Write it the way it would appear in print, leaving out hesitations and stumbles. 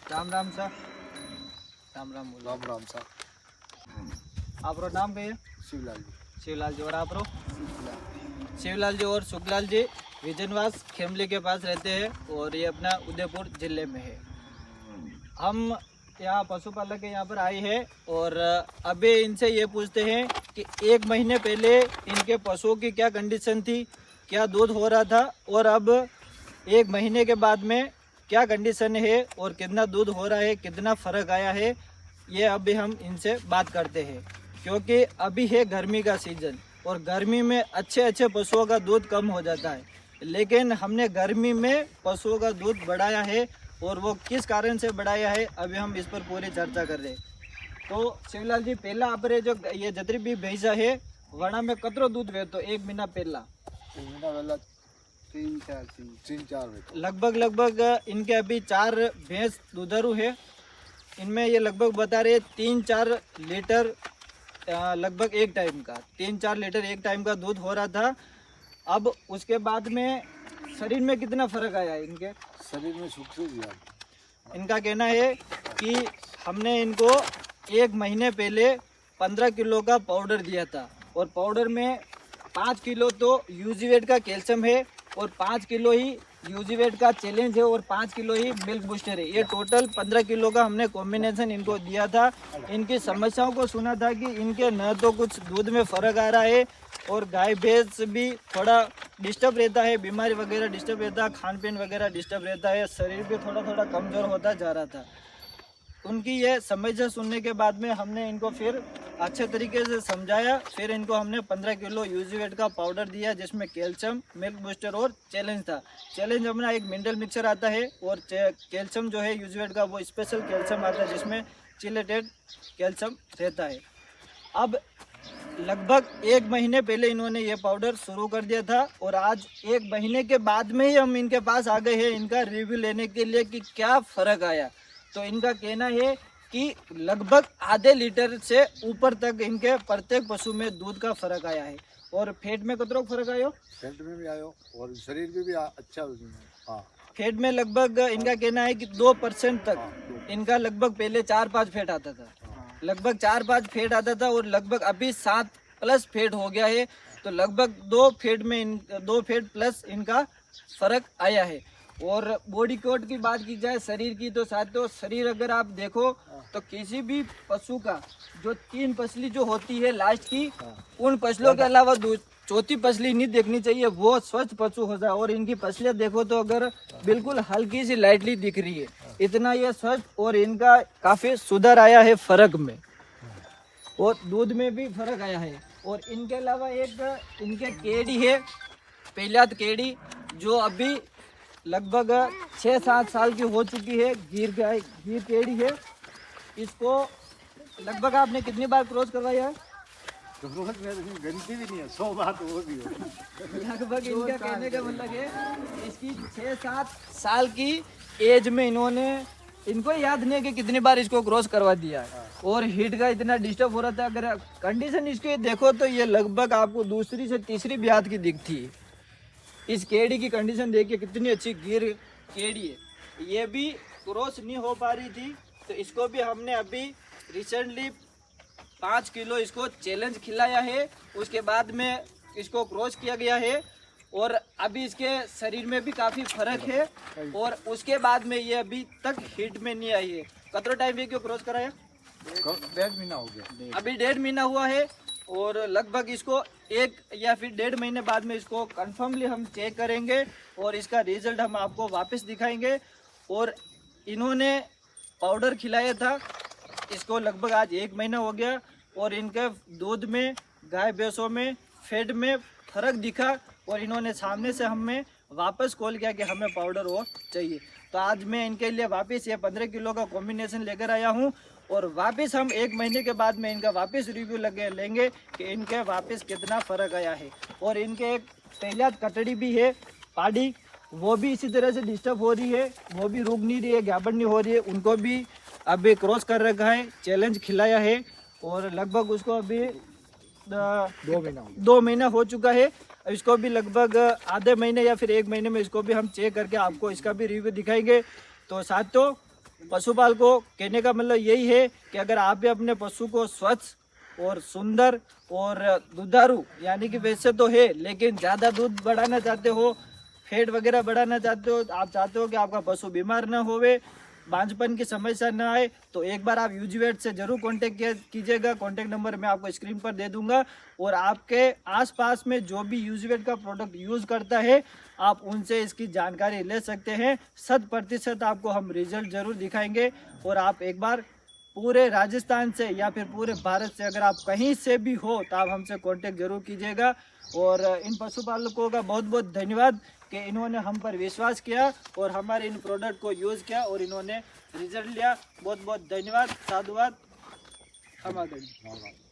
राम राम सा राम राम बोलो। राम राम सा आपरो नाम कहिए? शिवलाल जी। शिवलाल जी। और आपरो? शुक्ला। शिवलाल जी और शुक्लाल जी विजनवास खेमली के पास रहते हैं और ये अपना उदयपुर जिले में है। हम यहाँ पशुपालक के यहाँ पर आए हैं और अभी इनसे ये पूछते हैं कि एक महीने पहले इनके पशुओं की क्या कंडीशन थी, क्या दूध हो रहा था और अब एक महीने के बाद में क्या कंडीशन है और कितना दूध हो रहा है, कितना फ़र्क आया है, ये अभी हम इनसे बात करते हैं। क्योंकि अभी है गर्मी का सीज़न और गर्मी में अच्छे अच्छे पशुओं का दूध कम हो जाता है, लेकिन हमने गर्मी में पशुओं का दूध बढ़ाया है और वो किस कारण से बढ़ाया है अभी हम इस पर पूरी चर्चा कर रहे हैं। तो शिवलाल जी, पहला आपरे जो ये जतरी भी भैंसा है वणा में कतरो दूध वेतो एक महीना पहला? तीन चार लगभग इनके अभी 4 भैंस दुधारू है। इनमें ये लगभग बता रहे 3-4 लीटर लगभग एक टाइम का 3-4 लीटर एक टाइम का दूध हो रहा था। अब उसके बाद में शरीर में कितना फर्क आया है इनके? शरीर में सुख से दिया। इनका कहना है कि हमने इनको एक महीने पहले 15 किलो का पाउडर दिया था और पाउडर में 5 किलो तो यूजीवेट का कैल्शियम है और 5 किलो ही यूजीवेट का चैलेंज है और 5 किलो ही मिल्क बूस्टर है। ये टोटल 15 किलो का हमने कॉम्बिनेशन इनको दिया था। इनकी समस्याओं को सुना था कि इनके न तो कुछ दूध में फ़र्क आ रहा है और गाय भैंस भी थोड़ा डिस्टर्ब रहता है, बीमारी वगैरह डिस्टर्ब रहता है, खान पीन वगैरह डिस्टर्ब रहता है, शरीर भी थोड़ा थोड़ा कमज़ोर होता जा रहा था। उनकी ये समस्या सुनने के बाद में हमने इनको फिर अच्छे तरीके से समझाया। फिर इनको हमने 15 किलो यूजीवेट का पाउडर दिया जिसमें कैल्शियम, मिल्क बूस्टर और चैलेंज था। चैलेंज अपना एक मिनरल मिक्सर आता है और कैल्शियम जो है यूजीवेट का वो स्पेशल कैल्शियम आता है जिसमें चिलेटेड कैल्शियम रहता है। अब लगभग एक महीने पहले इन्होंने ये पाउडर शुरू कर दिया था और आज एक महीने के बाद में ही हम इनके पास आ गए हैं इनका रिव्यू लेने के लिए कि क्या फ़र्क आया। तो इनका कहना है कि लगभग आधे लीटर से ऊपर तक इनके प्रत्येक पशु में दूध का फर्क आया है। और फैट में कितना फर्क आयो? फैट में भी आयो और शरीर में भी अच्छा। हाँ, फैट में लगभग इनका कहना है कि 2% तक इनका लगभग पहले 4-5 फैट आता था, लगभग 4-5 फैट आता था और लगभग अभी 7+ फैट हो गया है। तो लगभग 2 फैट प्लस इनका फर्क आया है। और बॉडी कोट की बात की जाए शरीर की, तो साथियों शरीर अगर आप देखो तो किसी भी पशु का जो 3 पसली जो होती है लास्ट की, उन पसलों के अलावा चौथी पसली नहीं देखनी चाहिए, वो स्वच्छ पशु हो जाए। और इनकी पसलियाँ देखो तो अगर बिल्कुल हल्की सी लाइटली दिख रही है, इतना ये स्वच्छ और इनका काफ़ी सुधार आया है फर्क में और दूध में भी फर्क आया है। और इनके अलावा एक इनके केड़ी है, पहलियात केड़ी, जो अभी लगभग 6-7 साल की हो चुकी है। गिर केड़ी है। इसको लगभग आपने कितनी बार क्रॉस करवाया है? तो रोज में गिनती भी नहीं है, 100 बार तो वो भी हो। लगभग इनका कहने का मतलब है इसकी 6-7 साल की एज में इनको याद नहीं है कि कितनी बार इसको क्रॉस करवा दिया है। और हीट का इतना डिस्टर्ब हो रहा था, अगर कंडीशन इसकी देखो तो ये लगभग आपको दूसरी से तीसरी ब्यात की दिखती है। इस केड़ी की कंडीशन देखिए कितनी अच्छी गिर केड़ी है। ये भी क्रॉस नहीं हो पा रही थी, तो इसको भी हमने अभी रिसेंटली 5 किलो इसको चैलेंज खिलाया है। उसके बाद में इसको क्रॉस किया गया है और अभी इसके शरीर में भी काफ़ी फर्क है। और उसके बाद में ये अभी तक हिट में नहीं आई है। कितना टाइम है क्यों क्रॉस कराया? 1.5 महीना हो गया। अभी 1.5 महीना हुआ है और लगभग इसको 1 या फिर 1.5 महीने बाद में इसको कंफर्मली हम चेक करेंगे और इसका रिजल्ट हम आपको वापस दिखाएंगे। और इन्होंने पाउडर खिलाया था, इसको लगभग आज 1 महीना हो गया और इनके दूध में, गाय भैंसों में, फैट में फ़र्क दिखा और इन्होंने सामने से हमें वापस कॉल किया कि हमें पाउडर और चाहिए। तो आज मैं इनके लिए वापस ये 15 किलो का कॉम्बिनेशन लेकर आया हूँ और वापस हम 1 महीने के बाद में इनका वापस रिव्यू लेंगे कि इनके वापस कितना फ़र्क आया है। और इनके एक पहलियात कटड़ी भी है पाड़ी, वो भी इसी तरह से डिस्टर्ब हो रही है, वो भी रुक नहीं रही है, गैबन नहीं हो रही है, उनको भी अभी क्रॉस कर रखा है, चैलेंज खिलाया है और लगभग उसको अभी 2 महीना हो चुका है। इसको भी लगभग आधे महीने या फिर 1 महीने में इसको भी हम चेक करके आपको इसका भी रिव्यू दिखाएंगे। तो साथियों पशुपाल को कहने का मतलब यही है कि अगर आप भी अपने पशु को स्वच्छ और सुंदर और दुधारू, यानी कि वैसे तो है लेकिन ज़्यादा दूध बढ़ाना चाहते हो, फैट वगैरह बढ़ाना चाहते हो, आप चाहते हो कि आपका पशु बीमार ना होवे, बांझपन की समस्या ना आए, तो एक बार आप यूजीवेट से जरूर कांटेक्ट कीजिएगा। कांटेक्ट नंबर मैं आपको स्क्रीन पर दे दूंगा। और आपके आसपास में जो भी यूजीवेट का प्रोडक्ट यूज़ करता है, आप उनसे इसकी जानकारी ले सकते हैं। 100% आपको हम रिजल्ट जरूर दिखाएंगे। और आप एक बार पूरे राजस्थान से या फिर पूरे भारत से अगर आप कहीं से भी हो तो आप हमसे कांटेक्ट जरूर कीजिएगा। और इन पशुपालकों का बहुत बहुत धन्यवाद कि इन्होंने हम पर विश्वास किया और हमारे इन प्रोडक्ट को यूज़ किया और इन्होंने रिजल्ट लिया। बहुत बहुत धन्यवाद, साधुवाद, क्षमा करें।